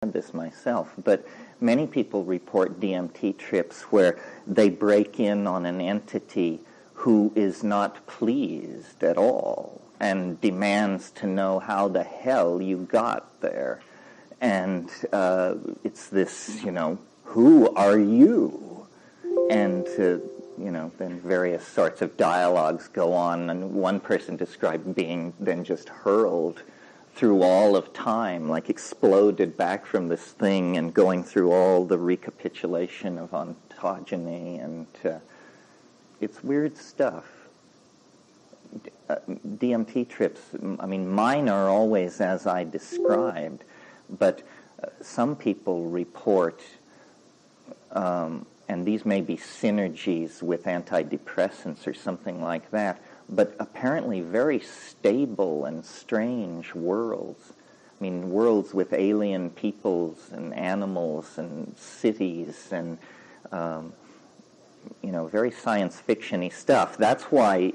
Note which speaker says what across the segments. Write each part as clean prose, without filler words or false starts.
Speaker 1: had this myself, but many people report DMT trips where they break in on an entity who is not pleased at all and demands to know how the hell you got there. And it's this, who are you? And, then various sorts of dialogues go on, and one person described being then just hurled through all of time, like exploded back from this thing and going through all the recapitulation of ontogeny, and it's weird stuff. DMT trips, mine are always as I described, but some people report, and these may be synergies with antidepressants or something like that, but apparently very stable and strange worlds. Worlds with alien peoples and animals and cities and, very science fiction-y stuff. That's why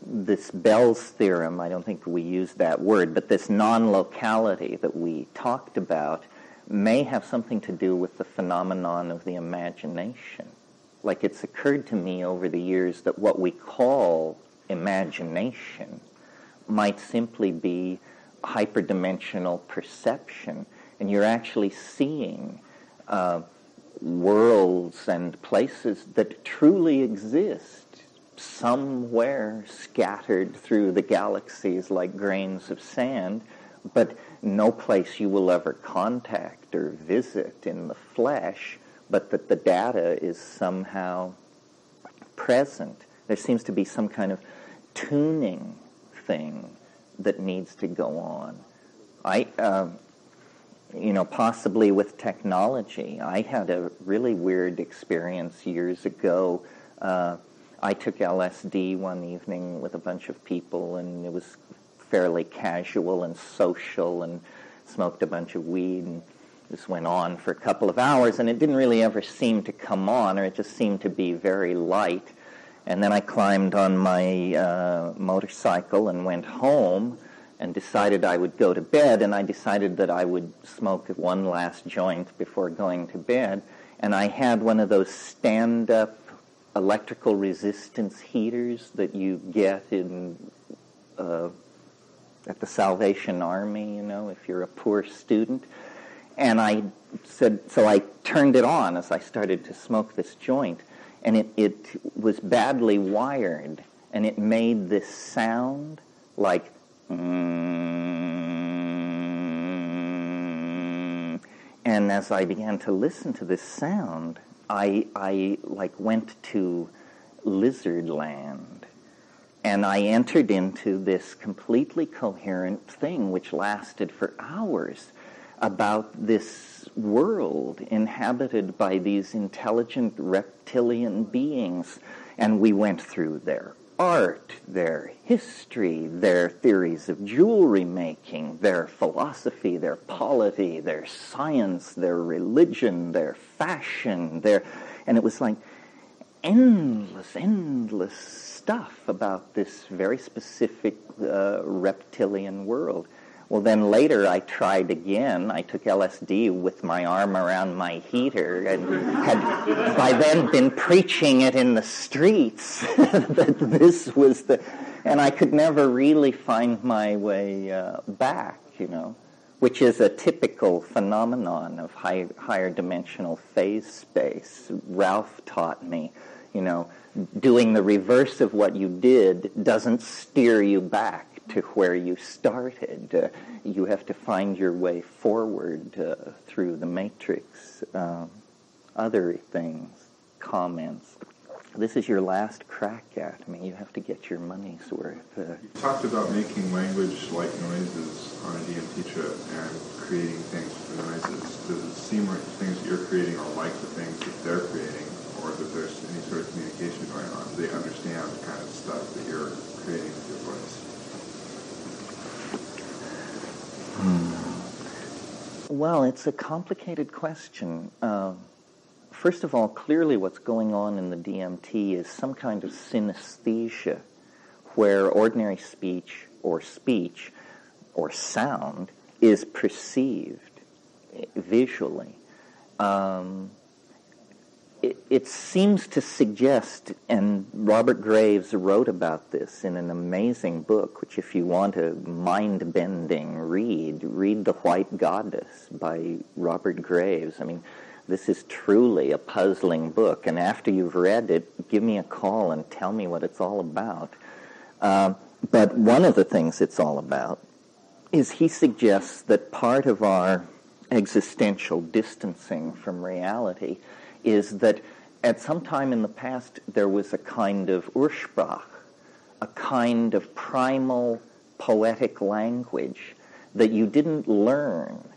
Speaker 1: this Bell's theorem, I don't think we used that word, but this non-locality that we talked about may have something to do with the phenomenon of the imagination. Like, it's occurred to me over the years that what we call imagination might simply be hyperdimensional perception, and you're actually seeing worlds and places that truly exist somewhere scattered through the galaxies like grains of sand, but no place you will ever contact or visit in the flesh, but that the data is somehow present. There seems to be some kind of tuning thing that needs to go on. Possibly with technology. I had a really weird experience years ago. I took LSD one evening with a bunch of people, and it was fairly casual and social, and smoked a bunch of weed, and this went on for a couple of hours, and it didn't really ever seem to come on, or it just seemed to be very light. And then I climbed on my motorcycle and went home and decided I would go to bed, and I decided that I would smoke one last joint before going to bed. And I had one of those stand-up electrical resistance heaters that you get in at the Salvation Army, if you're a poor student. And I turned it on as I started to smoke this joint, and it was badly wired, and it made this sound like, and as I began to listen to this sound, I went to lizard land, and I entered into this completely coherent thing which lasted for hours about this world inhabited by these intelligent reptilian beings. And we went through their art, their history, their theories of jewelry making, their philosophy, their polity, their science, their religion, their fashion, and it was like endless stuff about this very specific reptilian world. Well, then later I tried again. I took LSD with my arm around my heater and had by then been preaching it in the streets that this was and I could never really find my way back, which is a typical phenomenon of higher dimensional phase space. Ralph taught me, doing the reverse of what you did doesn't steer you back to where you started. You have to find your way forward through the matrix. Other things, comments. This is your last crack at me. You have to get your money's worth.
Speaker 2: You talked about making language like noises on a DMT trip and creating things for noises. Does it seem like the things that you're creating are like the things that they're creating, or that there's any sort of communication going on? Do they understand the kind of stuff that you're creating with your voice?
Speaker 1: Well, it's a complicated question. First of all, clearly what's going on in the DMT is some kind of synesthesia, where ordinary speech or sound is perceived. visually. It seems to suggest, and Robert Graves wrote about this in an amazing book, which if you want a mind-bending read The White Goddess by Robert Graves. I mean, this is truly a puzzling book, and after you've read it, give me a call and tell me what it's all about. But one of the things it's all about is he suggests that part of our existential distancing from reality is that at some time in the past there was a kind of Ursprach, a kind of primal poetic language that you didn't learn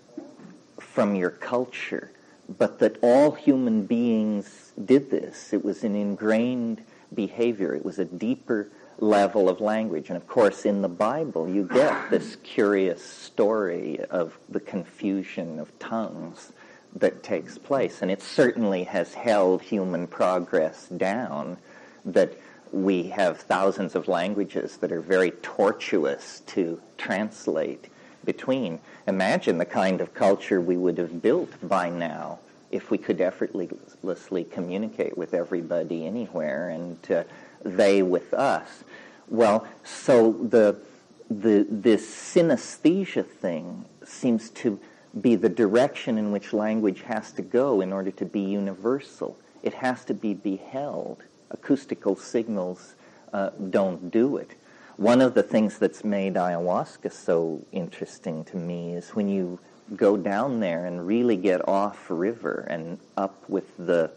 Speaker 1: from your culture, but that all human beings did this. It was an ingrained behavior. It was a deeper level of language. And of course, in the Bible, you get this curious story of the confusion of tongues that takes place. And it certainly has held human progress down, that we have thousands of languages that are very tortuous to translate between. Imagine the kind of culture we would have built by now if we could effortlessly communicate with everybody anywhere, and they with us. Well, so this synesthesia thing seems to be the direction in which language has to go in order to be universal. It has to be beheld. Acoustical signals don't do it. One of the things that's made ayahuasca so interesting to me is when you go down there and really get off river and up with the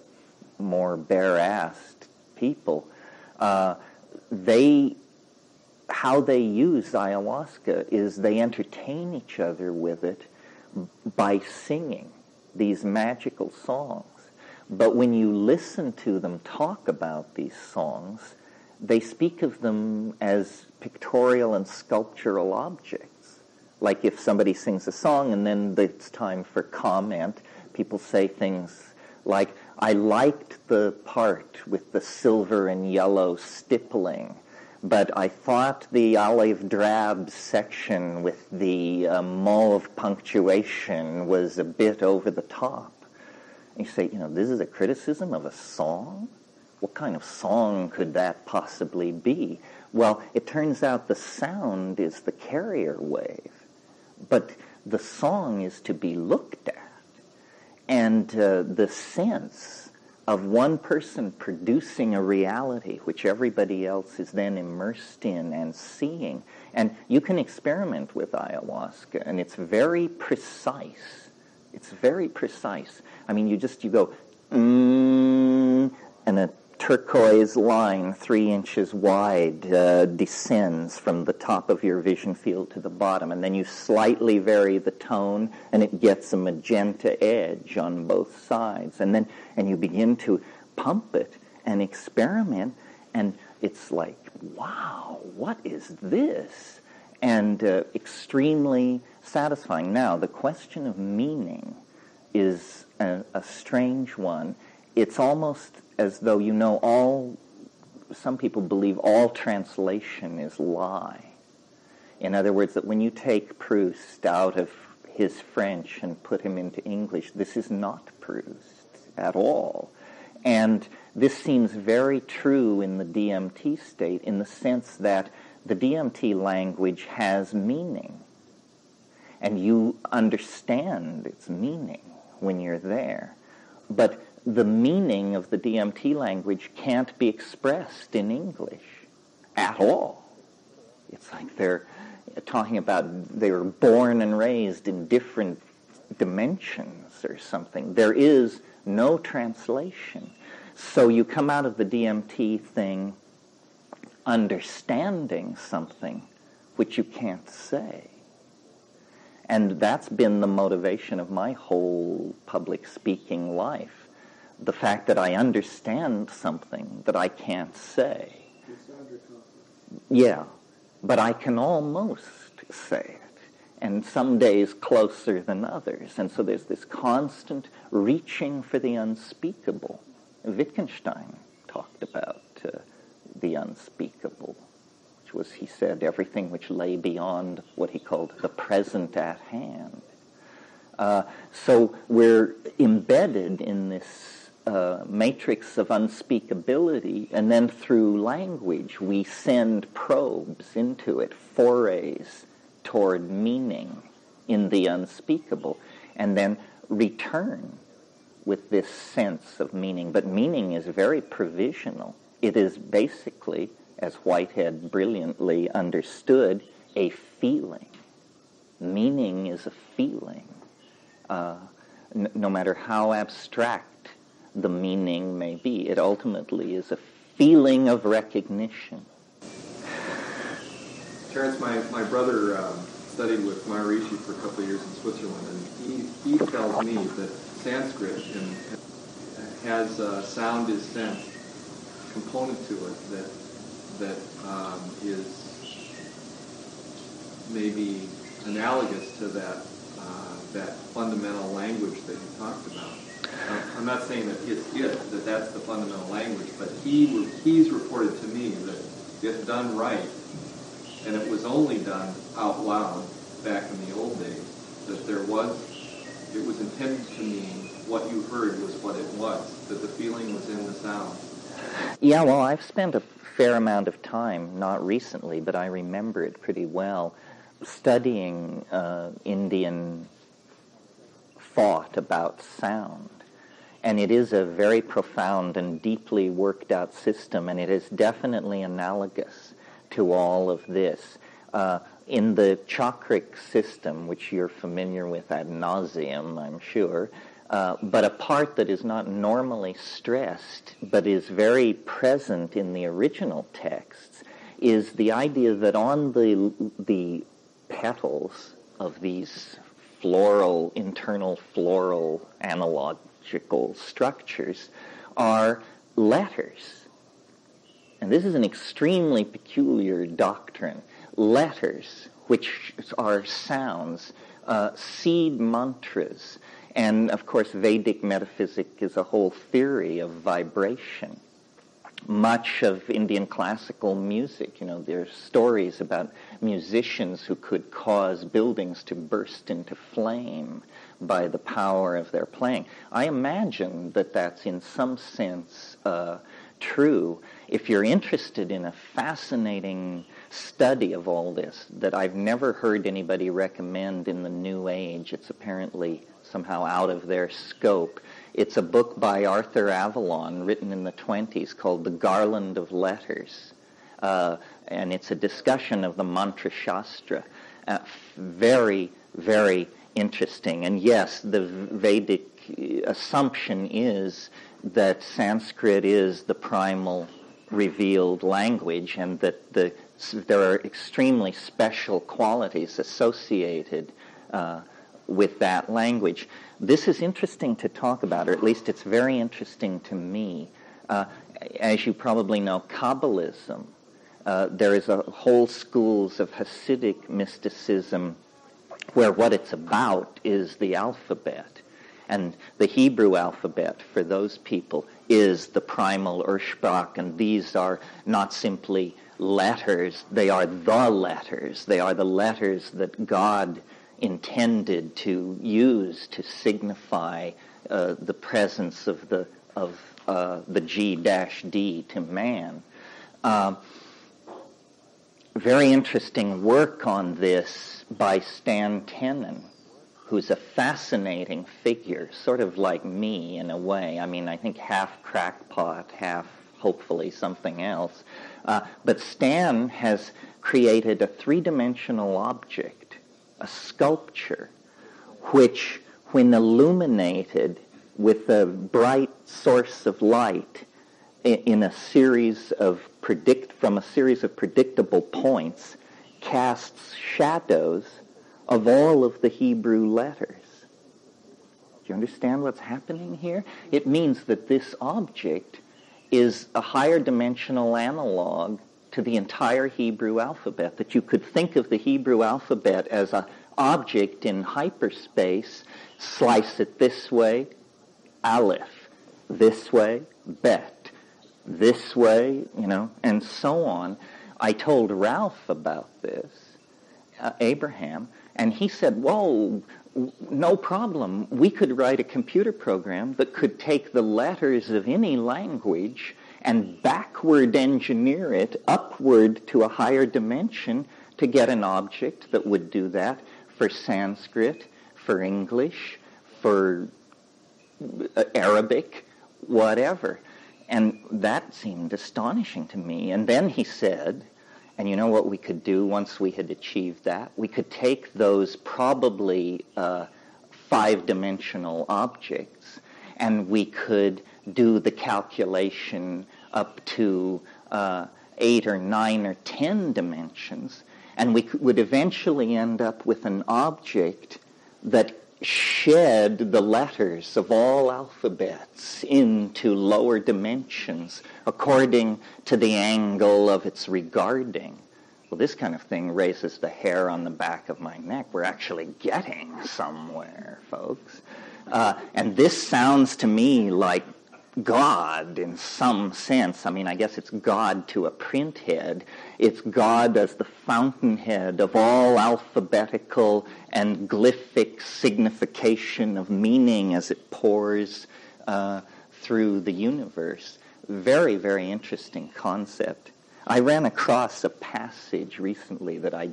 Speaker 1: more bare-assed people, how they use ayahuasca is they entertain each other with it by singing these magical songs. But when you listen to them talk about these songs, they speak of them as pictorial and sculptural objects. Like if somebody sings a song and then it's time for comment, people say things like, I liked the part with the silver and yellow stippling, but I thought the olive drab section with the mauve punctuation was a bit over the top. And you say, this is a criticism of a song? What kind of song could that possibly be? Well, it turns out the sound is the carrier wave, but the song is to be looked at. And the sense of one person producing a reality which everybody else is then immersed in and seeing. And you can experiment with ayahuasca, and it's very precise. It's very precise. I mean, you go, and a turquoise line 3 inches wide descends from the top of your vision field to the bottom, and then you slightly vary the tone and it gets a magenta edge on both sides, and you begin to pump it and experiment, and it's like, wow, what is this? And extremely satisfying. Now, the question of meaning is a strange one. It's almost as though some people believe all translation is lie. In other words, that when you take Proust out of his French and put him into English, this is not Proust at all. And this seems very true in the DMT state, in the sense that the DMT language has meaning, and you understand its meaning when you're there. But the meaning of the DMT language can't be expressed in English at all. It's like they're talking about they were born and raised in different dimensions or something. There is no translation. So you come out of the DMT thing understanding something which you can't say. And that's been the motivation of my whole public speaking life. The fact that I understand something that I can't say.
Speaker 3: You sound your confidence.
Speaker 1: Yeah, but I can almost say it, and some days closer than others. And so there's this constant reaching for the unspeakable. Wittgenstein talked about the unspeakable, which was, he said, everything which lay beyond what he called the present at hand. So we're embedded in this matrix of unspeakability, and then through language we send probes into it, forays toward meaning in the unspeakable, and then return with this sense of meaning. But meaning is very provisional. It is basically, as Whitehead brilliantly understood, a feeling. Meaning is a feeling. No matter how abstract the meaning may be, it ultimately is a feeling of recognition.
Speaker 4: Terence, my brother studied with Maharishi for a couple of years in Switzerland, and he tells me that Sanskrit has sound is sense component to it that is maybe analogous to that fundamental language that you talked about. I'm not saying that that's the fundamental language, but he's reported to me that if done right, and it was only done out loud back in the old days, that it was intended to mean what you heard was what it was, that the feeling was in the sound.
Speaker 1: Yeah, well, I've spent a fair amount of time, not recently, but I remember it pretty well, studying Indian thought about sound. And it is a very profound and deeply worked out system, and it is definitely analogous to all of this. In the chakric system, which you're familiar with ad nauseum, I'm sure, but a part that is not normally stressed, but is very present in the original texts, is the idea that on the petals of these internal floral analogical structures are letters. And this is an extremely peculiar doctrine. Letters, which are sounds, seed mantras, and of course Vedic metaphysic is a whole theory of vibration. Much of Indian classical music, there's stories about musicians who could cause buildings to burst into flame by the power of their playing. I imagine that that's in some sense true. If you're interested in a fascinating study of all this that I've never heard anybody recommend in the New Age, it's apparently somehow out of their scope. It's a book by Arthur Avalon written in the 1920s called The Garland of Letters. And it's a discussion of the Mantra Shastra. Very, very interesting. And yes, the Vedic assumption is that Sanskrit is the primal revealed language, and that there are extremely special qualities associated with that language. This is interesting to talk about, or at least it's very interesting to me. As you probably know, Kabbalism, there is a whole schools of Hasidic mysticism where what it's about is the alphabet. And the Hebrew alphabet, for those people, is the primal Ursprach, and these are not simply letters, they are the letters. They are the letters that God intended to use to signify the presence of the G-D to man. Very interesting work on this by Stan Tenen, who's a fascinating figure, sort of like me in a way. I mean, I think half crackpot, half hopefully something else. But Stan has created a three-dimensional object, a sculpture, which, when illuminated with a bright source of light in a series of predictable points, casts shadows of all of the Hebrew letters. Do you understand what's happening here? It means that this object is a higher dimensional analog to the entire Hebrew alphabet, that you could think of the Hebrew alphabet as an object in hyperspace, slice it this way, Aleph, this way, Bet, this way, and so on. I told Ralph about this, Abraham, and he said, whoa, no problem. We could write a computer program that could take the letters of any language and backward engineer it upward to a higher dimension to get an object that would do that for Sanskrit, for English, for Arabic, whatever. And that seemed astonishing to me. And then he said, and you know what we could do once we had achieved that? We could take those probably five-dimensional objects, and we could do the calculation up to 8 or 9 or 10 dimensions, and we would eventually end up with an object that shed the letters of all alphabets into lower dimensions according to the angle of its regarding. Well, this kind of thing raises the hair on the back of my neck. We're actually getting somewhere, folks. And this sounds to me like God in some sense. I mean, I guess it's God to a print head. It's God as the fountainhead of all alphabetical and glyphic signification of meaning as it pours through the universe. Very, very interesting concept. I ran across a passage recently that I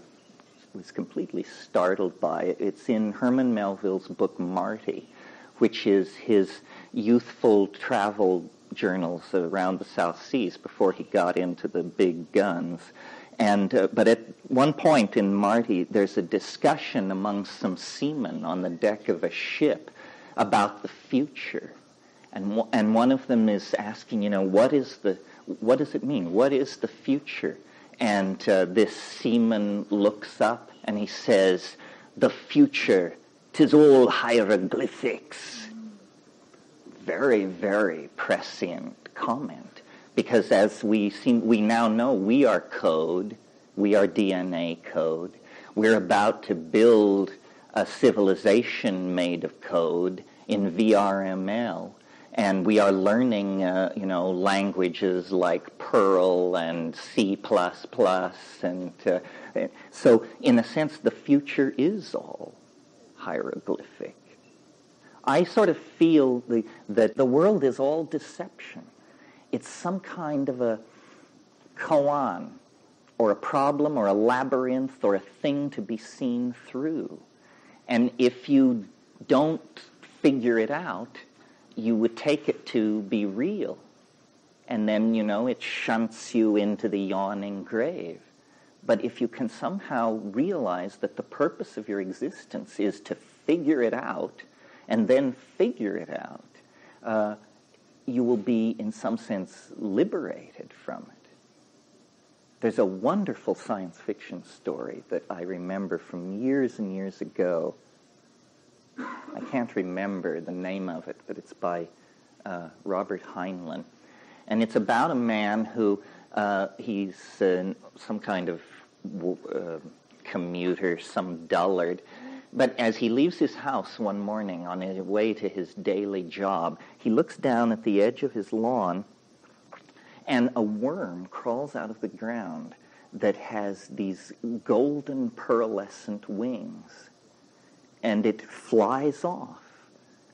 Speaker 1: was completely startled by. It's in Herman Melville's book Marty, which is his youthful travel journals around the South Seas before he got into the big guns. And but at one point in Marty, there's a discussion among some seamen on the deck of a ship about the future. And one of them is asking, what does it mean? What is the future? And this seaman looks up and he says, the future, 'tis all hieroglyphics. Very, very prescient comment. Because as we now know, we are code. We are DNA code. We're about to build a civilization made of code in VRML. And we are learning, languages like Perl and C++. And so, in a sense, the future is all hieroglyphic. I sort of feel that the world is all deception. It's some kind of a koan, or a problem, or a labyrinth, or a thing to be seen through. And if you don't figure it out, you would take it to be real. And then, it shunts you into the yawning grave. But if you can somehow realize that the purpose of your existence is to figure it out, and then figure it out, you will be, in some sense, liberated from it. There's a wonderful science fiction story that I remember from years and years ago. I can't remember the name of it, but it's by Robert Heinlein. And it's about a man who, he's some kind of commuter, some dullard. But as he leaves his house one morning on his way to his daily job, he looks down at the edge of his lawn, and a worm crawls out of the ground that has these golden pearlescent wings. And it flies off.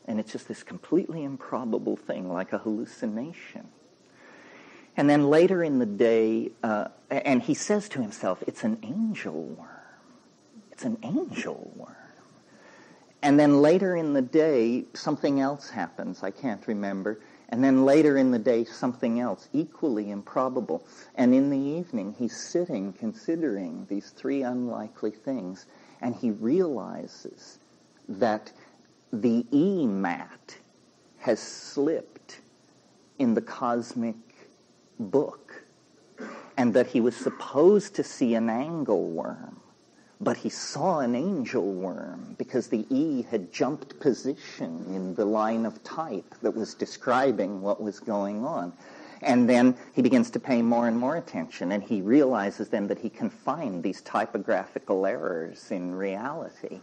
Speaker 1: And it's just this completely improbable thing, like a hallucination. And then later in the day, and he says to himself, it's an angel worm. It's an angel worm. And then later in the day, something else happens. I can't remember. And then later in the day, something else, equally improbable. And in the evening, he's sitting, considering these three unlikely things, and he realizes that the E-mat has slipped in the cosmic book, and that he was supposed to see an angle worm, but he saw an angel worm because the E had jumped position in the line of type that was describing what was going on. And then he begins to pay more and more attention, and he realizes then that he can find these typographical errors in reality.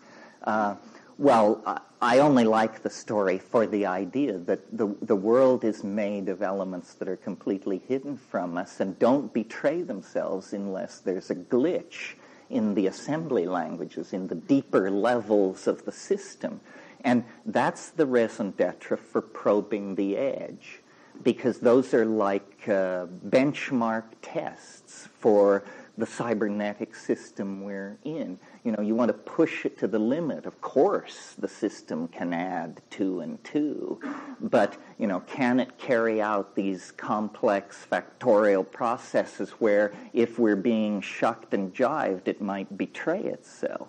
Speaker 1: I only like the story for the idea that the world is made of elements that are completely hidden from us and don't betray themselves unless there's a glitch in the assembly languages, in the deeper levels of the system. And that's the raison d'etre for probing the edge, because those are like benchmark tests for the cybernetic system we're in. You know, you want to push it to the limit. Of course, the system can add 2 and 2, but, you know, can it carry out these complex factorial processes where, if we're being shucked and jived, it might betray itself?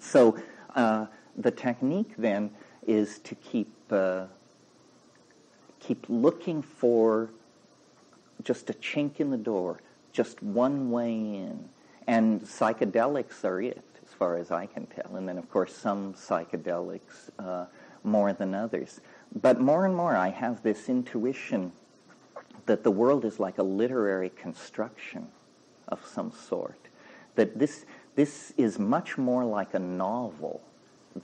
Speaker 1: So the technique then is to keep looking for just a chink in the door, just one way in. And psychedelics are it, as far as I can tell. And then, of course, some psychedelics more than others. But more and more I have this intuition that the world is like a literary construction of some sort. That this is much more like a novel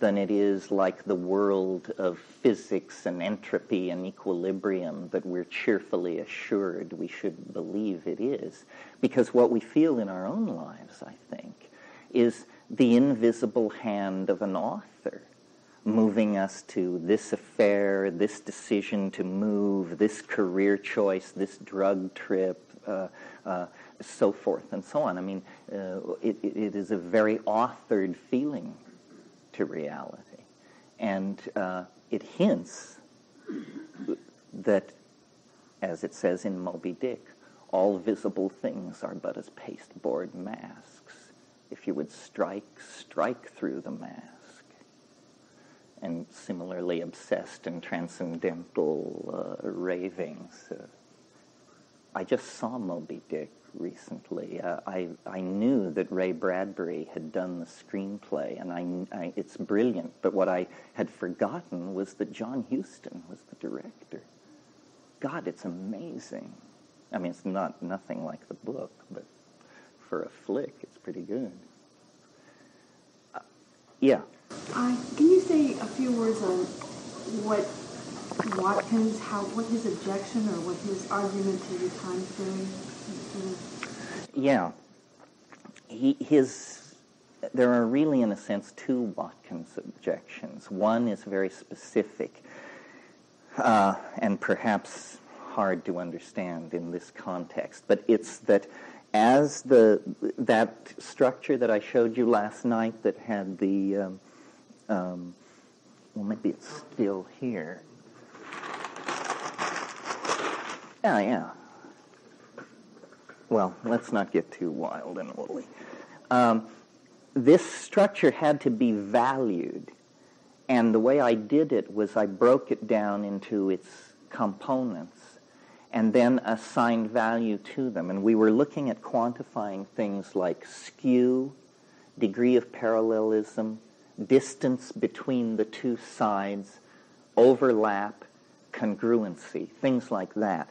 Speaker 1: than it is like the world of physics and entropy and equilibrium that we're cheerfully assured we should believe it is. Because what we feel in our own lives, I think, is the invisible hand of an author moving us to this affair, this decision to move, this career choice, this drug trip, so forth and so on. I mean, it is a very authored feeling to reality. And it hints that, as it says in Moby Dick, all visible things are but as pasteboard masks. If you would strike through the mask. And similarly, obsessed and transcendental ravings. I just saw Moby Dick recently. I knew that Ray Bradbury had done the screenplay, and it's brilliant. But what I had forgotten was that John Huston was the director. God, it's amazing. I mean, it's nothing like the book, but for a flick, it's pretty good. Yeah.
Speaker 5: Can you say a few words on what Watkins, what his objection or what his argument to the time theory?
Speaker 1: Yeah. There are really, in a sense, 2 Watkins objections. One is very specific and perhaps hard to understand in this context, but it's that as that structure that I showed you last night that had the, well, maybe it's still here. Yeah. Well, let's not get too wild and woolly. This structure had to be valued, and the way I did it was I broke it down into its components and then assigned value to them. And we were looking at quantifying things like skew, degree of parallelism, distance between the 2 sides, overlap, congruency, things like that.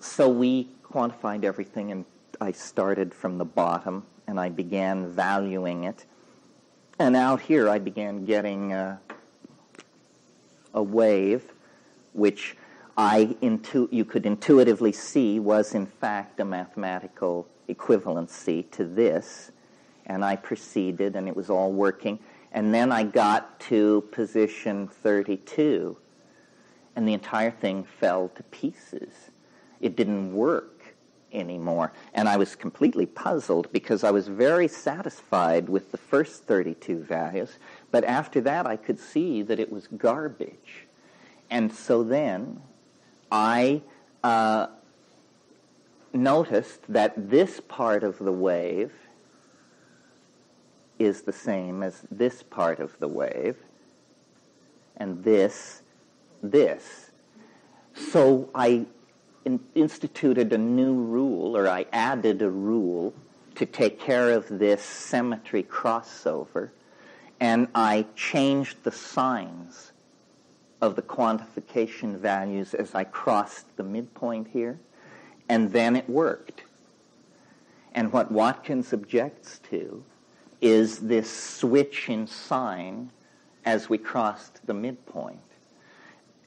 Speaker 1: So we quantified everything, and I started from the bottom, and I began valuing it. And out here I began getting a wave, which you could intuitively see was in fact a mathematical equivalency to this. And I proceeded, and it was all working. And then I got to position 32, and the entire thing fell to pieces. It didn't work anymore. And I was completely puzzled because I was very satisfied with the first 32 values, but after that I could see that it was garbage. And so then I noticed that this part of the wave is the same as this part of the wave, and this. So I instituted a new rule, or I added a rule to take care of this symmetry crossover, and I changed the signs of the quantification values as I crossed the midpoint here, and then it worked. And what Watkins objects to is this switch in sign as we crossed the midpoint.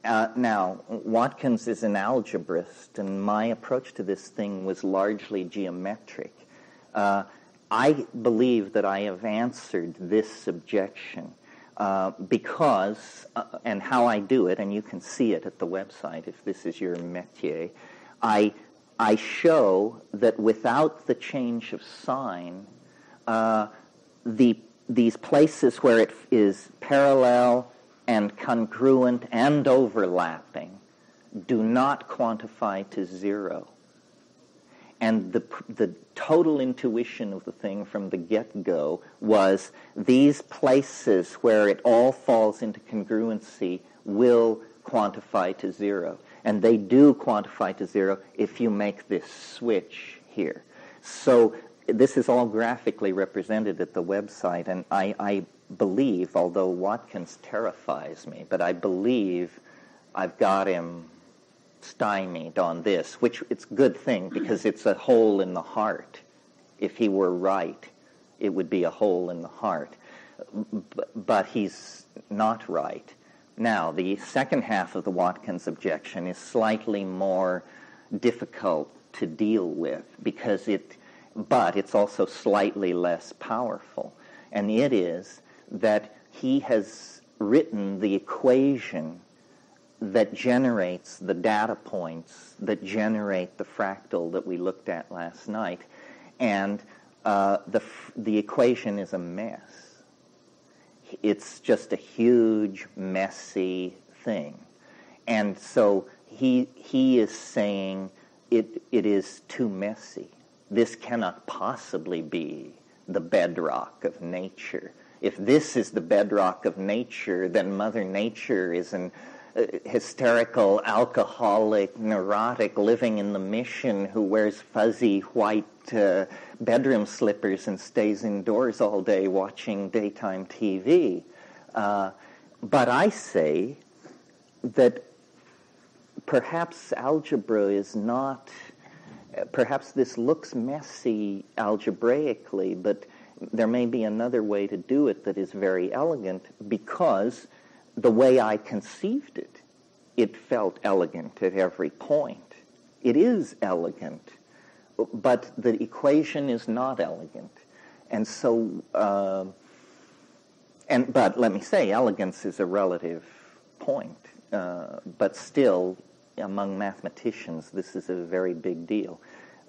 Speaker 1: Now, Watkins is an algebraist, and my approach to this thing was largely geometric. I believe that I have answered this objection because, and how I do it, and you can see it at the website if this is your métier, I show that without the change of sign, these places where it is parallel and congruent and overlapping do not quantify to zero. And the total intuition of the thing from the get-go was these places where it all falls into congruency will quantify to zero. And they do quantify to zero if you make this switch here. So this is all graphically represented at the website, and I believe, although Watkins terrifies me, but I believe I've got him stymied on this, which it's a good thing because it's a hole in the heart. If he were right, it would be a hole in the heart. But he's not right. Now, the second half of the Watkins objection is slightly more difficult to deal with because but it's also slightly less powerful. And it is that he has written the equation that generates the data points that generate the fractal that we looked at last night. And the equation is a mess. It's just a huge, messy thing. And so he is saying it is too messy. This cannot possibly be the bedrock of nature. If this is the bedrock of nature, then Mother Nature is an hysterical, alcoholic, neurotic, living in the mission who wears fuzzy white bedroom slippers and stays indoors all day watching daytime TV. But I say that perhaps algebra is not, perhaps this looks messy algebraically, but there may be another way to do it that is very elegant because the way I conceived it, it felt elegant at every point. It is elegant, but the equation is not elegant. And so, but let me say, elegance is a relative point. But still, among mathematicians, this is a very big deal.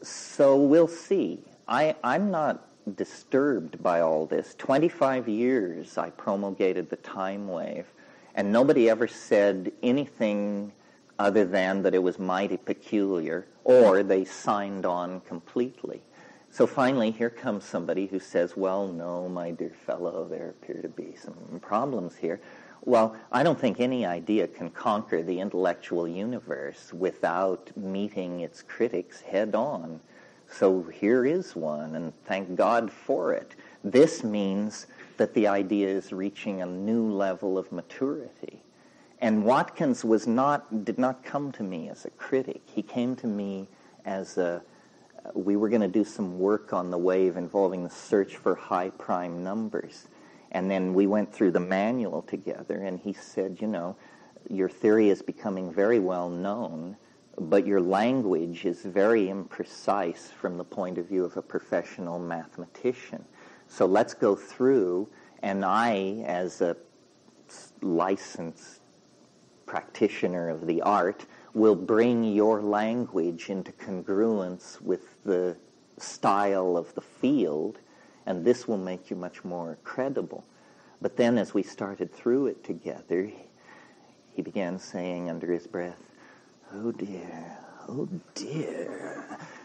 Speaker 1: So we'll see. I'm not disturbed by all this. 25 years I promulgated the time wave, and nobody ever said anything other than that it was mighty peculiar, or they signed on completely. So finally, here comes somebody who says, well, no, my dear fellow, there appear to be some problems here. Well, I don't think any idea can conquer the intellectual universe without meeting its critics head on. So here is one, and thank God for it. This means that the idea is reaching a new level of maturity. And Watkins did not come to me as a critic. He came to me as we were going to do some work on the wave involving the search for high prime numbers. And then we went through the manual together, and he said, your theory is becoming very well known, but your language is very imprecise from the point of view of a professional mathematician. So let's go through, and I, as a licensed practitioner of the art, will bring your language into congruence with the style of the field, and this will make you much more credible. But then as we started through it together, he began saying under his breath, oh dear.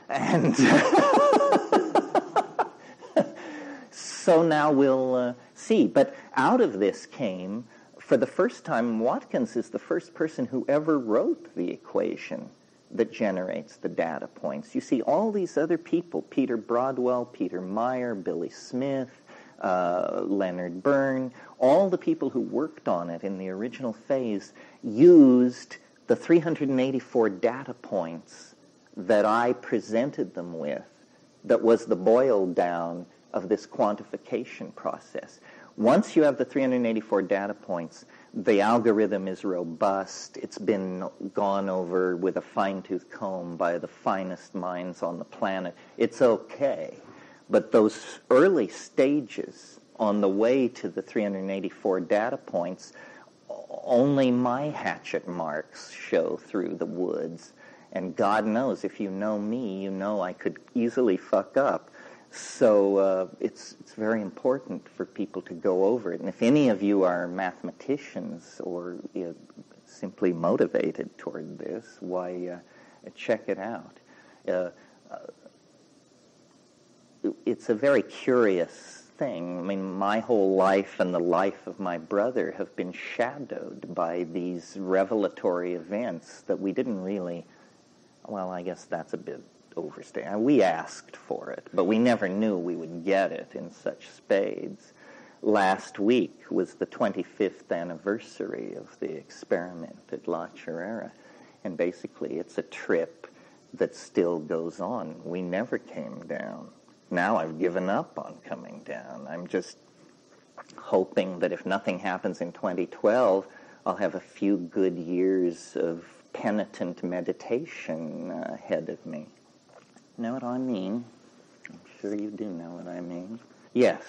Speaker 1: And so now we'll see. But out of this came, for the first time, Watkins is the first person who ever wrote the equation that generates the data points. You see, all these other people, Peter Broadwell, Peter Meyer, Billy Smith, Leonard Byrne, all the people who worked on it in the original phase used the 384 data points that I presented them with that was the boiled down of this quantification process. Once you have the 384 data points, the algorithm is robust. It's been gone over with a fine-tooth comb by the finest minds on the planet. It's okay. But those early stages on the way to the 384 data points, only my hatchet marks show through the woods. And God knows, if you know me, you know I could easily fuck up. So it's very important for people to go over it. And if any of you are mathematicians or simply motivated toward this, why, check it out. It's a very curious thing. I mean, my whole life and the life of my brother have been shadowed by these revelatory events that we didn't really, well, I guess that's a bit overstated. We asked for it, but we never knew we would get it in such spades. Last week was the 25th anniversary of the experiment at La Chorrera, and basically it's a trip that still goes on. We never came down. Now I've given up on coming down. I'm just hoping that if nothing happens in 2012, I'll have a few good years of penitent meditation ahead of me. Know what I mean? I'm sure you do know what I mean. Yes.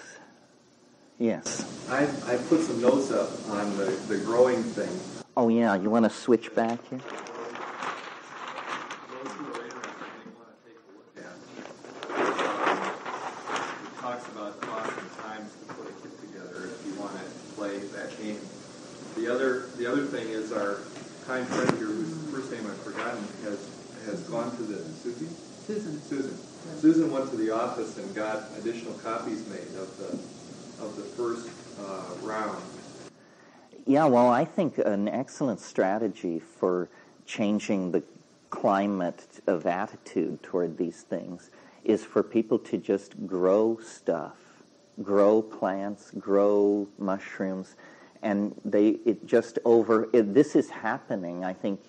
Speaker 4: I put some notes up on the growing thing.
Speaker 1: Oh, yeah. You want to switch back here?
Speaker 4: Those who are interested may want to take a look at. It talks about cost and times to put a kit together if you want to play that game. The other thing is our kind friend here, whose first name I've forgotten, has gone to the Susan went to the office and got additional copies made of the first round.
Speaker 1: Yeah, well, I think an excellent strategy for changing the climate of attitude toward these things is for people to just grow stuff, grow plants, grow mushrooms, and this is happening. I think,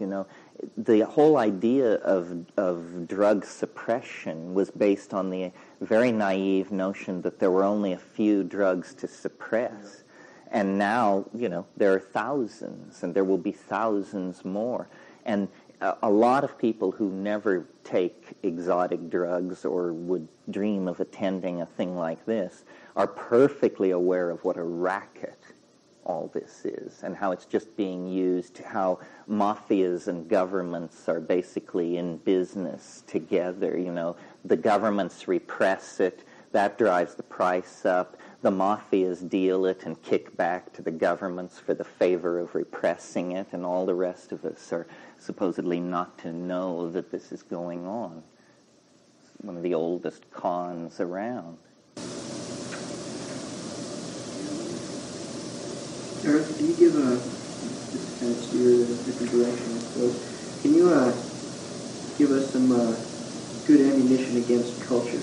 Speaker 1: the whole idea of drug suppression was based on the very naive notion that there were only a few drugs to suppress. And now, there are thousands, and there will be thousands more. And a lot of people who never take exotic drugs or would dream of attending a thing like this are perfectly aware of what a racket all this is and how it's just being used, how mafias and governments are basically in business together. The governments repress it, that drives the price up. The mafias deal it and kick back to the governments for the favor of repressing it, and all the rest of us are supposedly not to know that this is going on. It's one of the oldest cons around.
Speaker 3: Eric, can you give just kind of steer in a different direction, I suppose. Can you give us some good ammunition against culture?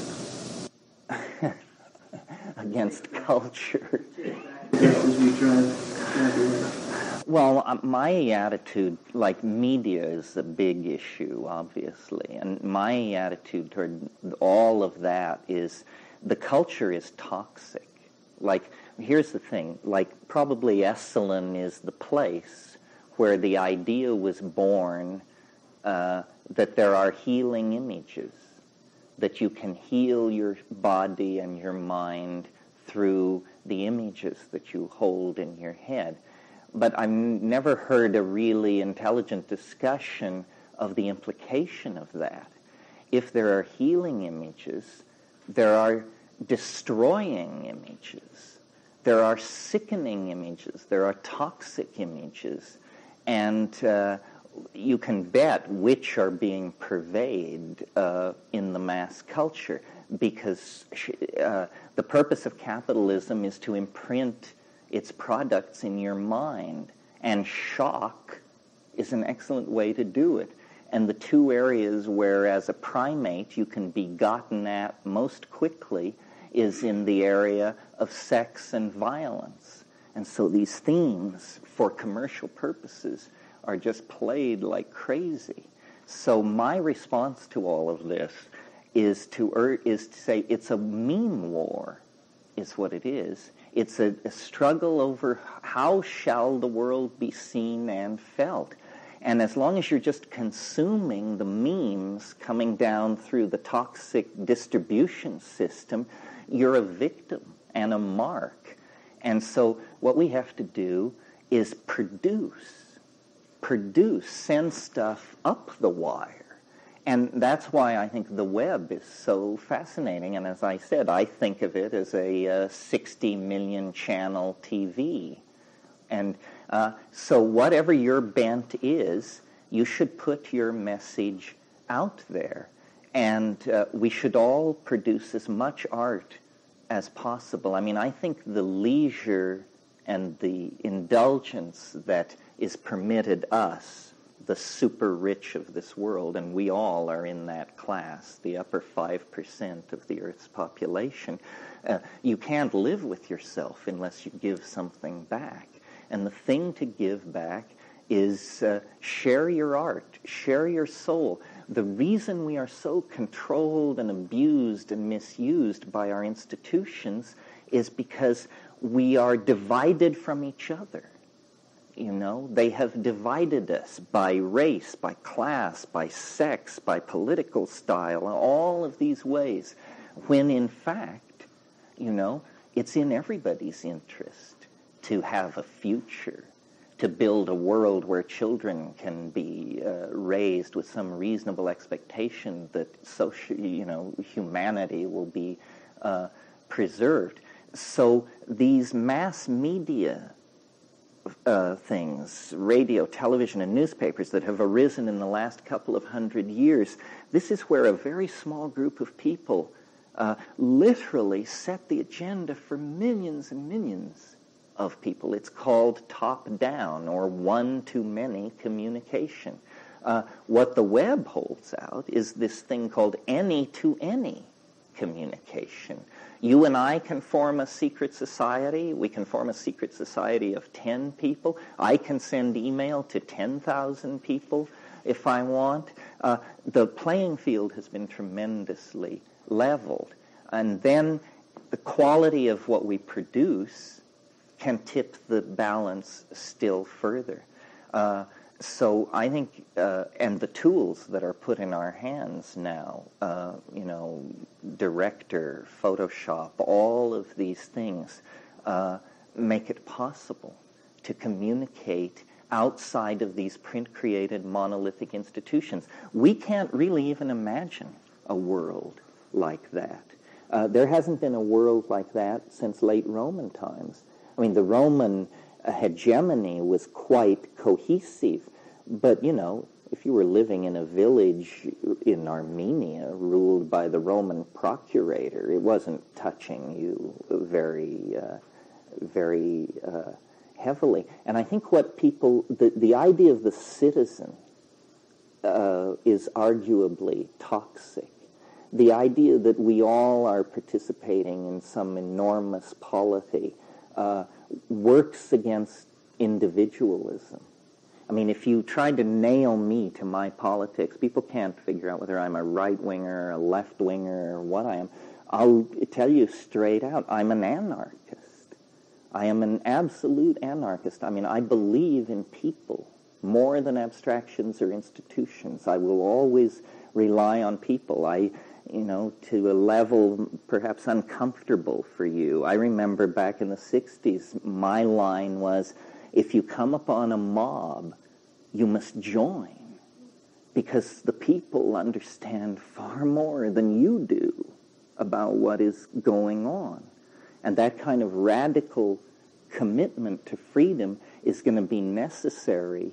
Speaker 1: Against culture.
Speaker 3: As we drive away.
Speaker 1: Well, my attitude, like media, is a big issue, obviously. And my attitude toward all of that is the culture is toxic. Like, here's the thing, probably Esalen is the place where the idea was born that there are healing images, that you can heal your body and your mind through the images that you hold in your head. But I've never heard a really intelligent discussion of the implication of that. If there are healing images, there are destroying images. There are sickening images. There are toxic images. And you can bet which are being purveyed in the mass culture, because the purpose of capitalism is to imprint its products in your mind, and shock is an excellent way to do it. And the two areas where, as a primate, you can be gotten at most quickly is in the area of sex and violence. And so these themes, for commercial purposes, are just played like crazy. So my response to all of this is to say it's a meme war, is what it is. It's a struggle over how shall the world be seen and felt. And as long as you're just consuming the memes coming down through the toxic distribution system, you're a victim and a mark. And so what we have to do is produce, send stuff up the wire. And that's why I think the web is so fascinating. And as I said, I think of it as a 60 million channel TV. And so whatever your bent is, you should put your message out there. And we should all produce as much art as possible. I mean, I think the leisure and the indulgence that is permitted us, the super rich of this world, and we all are in that class, the upper 5% of the Earth's population, you can't live with yourself unless you give something back. And the thing to give back is share your art, share your soul. The reason we are so controlled and abused and misused by our institutions is because we are divided from each other. You know, they have divided us by race, by class, by sex, by political style, all of these ways, when in fact, you know, it's in everybody's interest to have a future, to build a world where children can be raised with some reasonable expectation that humanity will be preserved. So these mass media things, radio, television, and newspapers that have arisen in the last couple of 100 years, this is where a very small group of people literally set the agenda for millions and millions of people. It's called top-down or one-to-many communication. What the web holds out is this thing called any-to-any communication. You and I can form a secret society. We can form a secret society of 10 people. I can send email to 10,000 people if I want. The playing field has been tremendously leveled. And then the quality of what we produce can tip the balance still further. So I think, and the tools that are put in our hands now, Director, Photoshop, all of these things make it possible to communicate outside of these print-created monolithic institutions. We can't really even imagine a world like that. There hasn't been a world like that since late Roman times. I mean, the Roman hegemony was quite cohesive, but, if you were living in a village in Armenia ruled by the Roman procurator, it wasn't touching you very heavily. And I think what the idea of the citizen is arguably toxic. The idea that we all are participating in some enormous polity works against individualism. I mean, if you tried to nail me to my politics, people can't figure out whether I'm a right-winger, a left-winger, or what I am. I'll tell you straight out, I'm an anarchist. I am an absolute anarchist. I mean, I believe in people more than abstractions or institutions. I will always rely on people. To a level perhaps uncomfortable for you. I remember back in the 60s, my line was, if you come upon a mob, you must join, because the people understand far more than you do about what is going on. And that kind of radical commitment to freedom is going to be necessary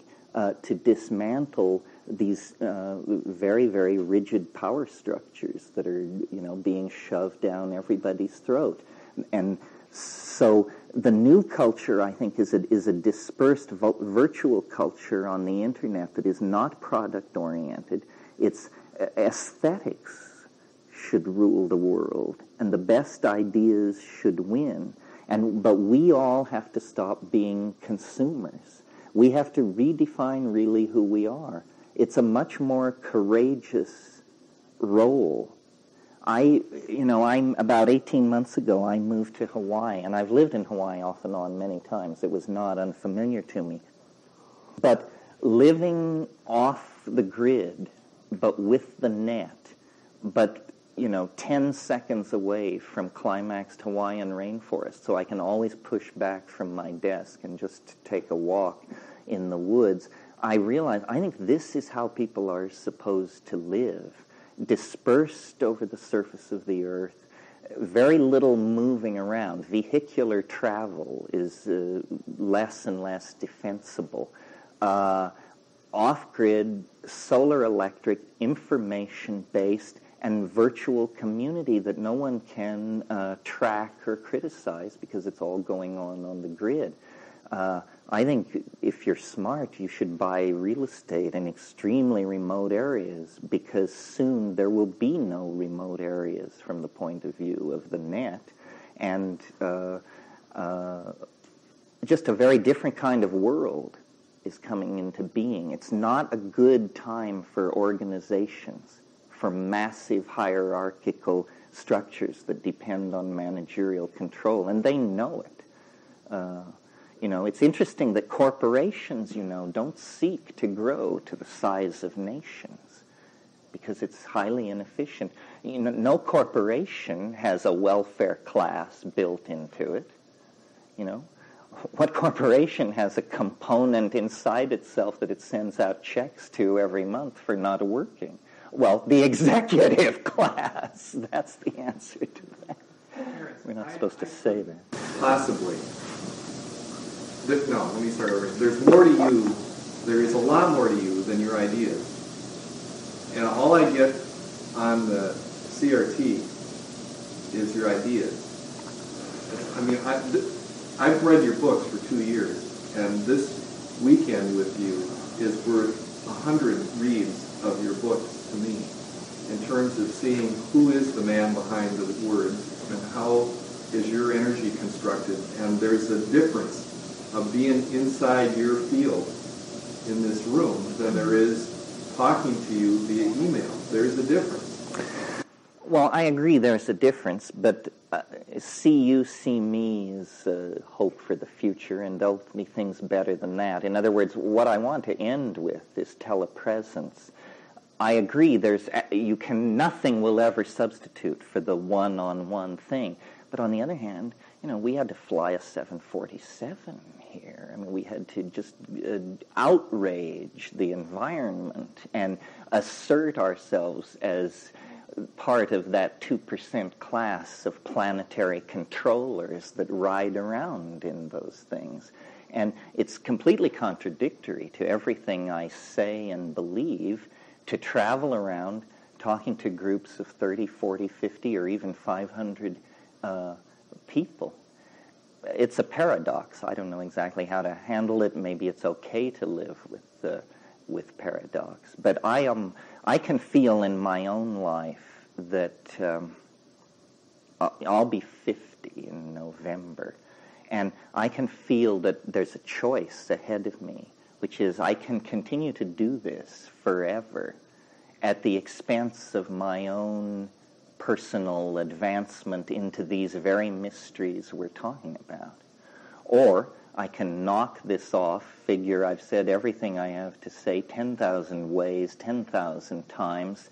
Speaker 1: to dismantle these very, very rigid power structures that are, being shoved down everybody's throat. And so the new culture, I think, is a dispersed virtual culture on the internet that is not product-oriented. It's aesthetics should rule the world, and the best ideas should win. But we all have to stop being consumers. We have to redefine really who we are. It's a much more courageous role. I'm about 18 months ago, I moved to Hawaii, and I've lived in Hawaii off and on many times. It was not unfamiliar to me. But living off the grid, but with the net, but 10 seconds away from climaxed Hawaiian rainforest, so I can always push back from my desk and just take a walk in the woods. I think this is how people are supposed to live, dispersed over the surface of the earth, very little moving around. Vehicular travel is less and less defensible. Off-grid, solar electric, information-based, and virtual community that no one can track or criticize because it's all going on the grid. I think if you're smart, you should buy real estate in extremely remote areas, because soon there will be no remote areas from the point of view of the net, and just a very different kind of world is coming into being. It's not a good time for organizations, for massive hierarchical structures that depend on managerial control, and they know it. It's interesting that corporations, don't seek to grow to the size of nations because it's highly inefficient. No corporation has a welfare class built into it. What corporation has a component inside itself that it sends out checks to every month for not working? Well, the executive class. That's the answer to that. We're not supposed to say that.
Speaker 4: Possibly. No, let me start over. There's more to you. There is a lot more to you than your ideas. And all I get on the CRT is your ideas. I've read your books for 2 years, and this weekend with you is worth 100 reads of your books to me, in terms of seeing who is the man behind the words and how is your energy constructed. And there's a difference of being inside your field in this room than there is talking to you via email. There's a difference.
Speaker 1: Well, I agree there's a difference, but see you, see me is hope for the future, and there'll be things better than that. In other words, what I want to end with is telepresence. I agree nothing will ever substitute for the one-on-one thing. But on the other hand, we had to fly a 747 here. We had to just outrage the environment and assert ourselves as part of that 2% class of planetary controllers that ride around in those things. And it's completely contradictory to everything I say and believe to travel around talking to groups of 30, 40, 50, or even 500 people. It's a paradox. I don't know exactly how to handle it. Maybe it's okay to live with paradox. But I can feel in my own life that I'll be 50 in November, and I can feel that there's a choice ahead of me, which is I can continue to do this forever at the expense of my own personal advancement into these very mysteries we're talking about. Or I can knock this off, figure I've said everything I have to say 10,000 ways, 10,000 times,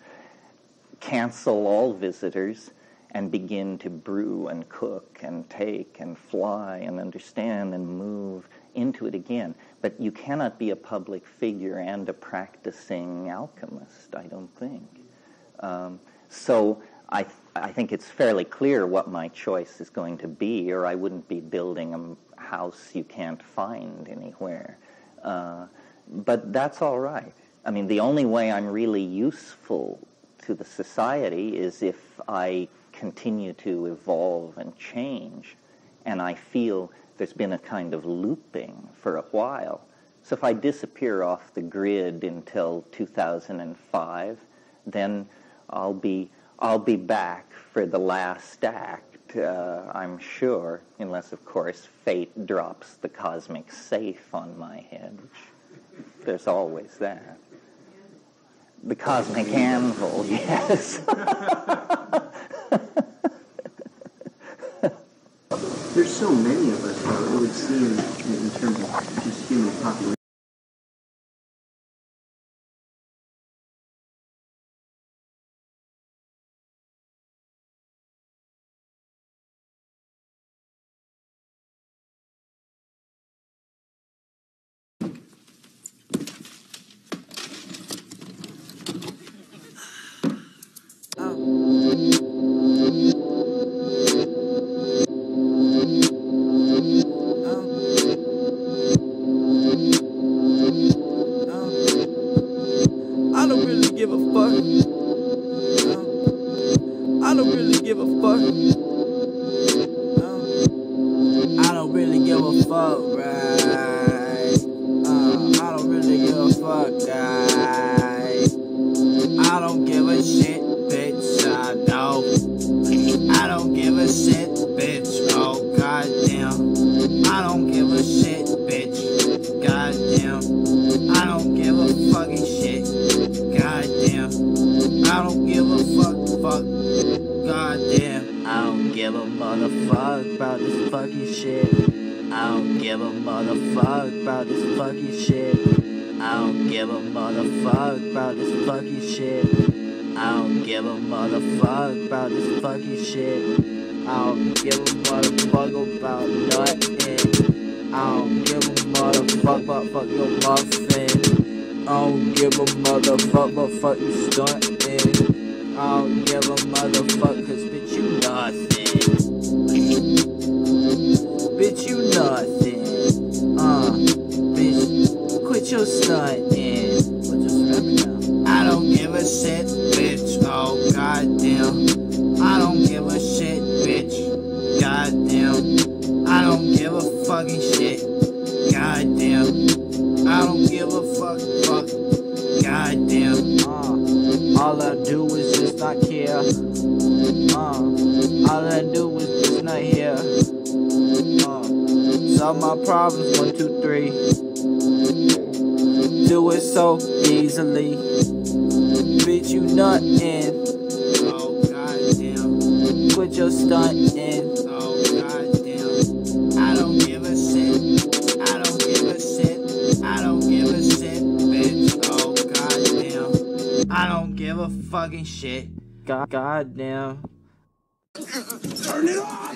Speaker 1: cancel all visitors, and begin to brew and cook and take and fly and understand and move into it again. But you cannot be a public figure and a practicing alchemist, I don't think. So I think it's fairly clear what my choice is going to be, or I wouldn't be building a house you can't find anywhere. But that's all right. The only way I'm really useful to the society is if I continue to evolve and change, and I feel there's been a kind of looping for a while. So if I disappear off the grid until 2005, then I'll be back for the last act, I'm sure, unless, of course, fate drops the cosmic safe on my head, which there's always that. The cosmic anvil, yes.
Speaker 3: There's so many of us, though, it would seem, in terms of just human population.
Speaker 6: Goddamn, I don't give a fucking shit. Goddamn, I don't give a fuck. Goddamn, I don't give a motherfuck about this fucking shit. I don't give a motherfuck about this fucking shit. I don't give a motherfuck about this fucking shit. I don't give a motherfuck about this fucking shit. I don't give a motherfuck about nothing. I don't give a motherfuck about fuck your muffin. I don't give a motherfuck about fuck you stuntin'. I don't give a motherfuck cause bitch you nothing. Bitch you nothing. Bitch, quit your stuntin'. We'll just wrap it down. I don't give a shit, bitch. Oh goddamn. I don't give a shit, bitch. Goddamn. I don't give a fucking shit. Goddamn. I don't give a fuck. Goddamn. All I do is just not care. All I do is just not here. Solve my problems, 1, 2, 3. Do it so easily. Bitch, you nuttin'. Oh goddamn. Quit your stuntin'. Oh goddamn. I don't give a shit. I don't give a shit. I don't give a shit, bitch. Oh goddamn. I don't give a fucking shit. Goddamn.
Speaker 7: Turn it off!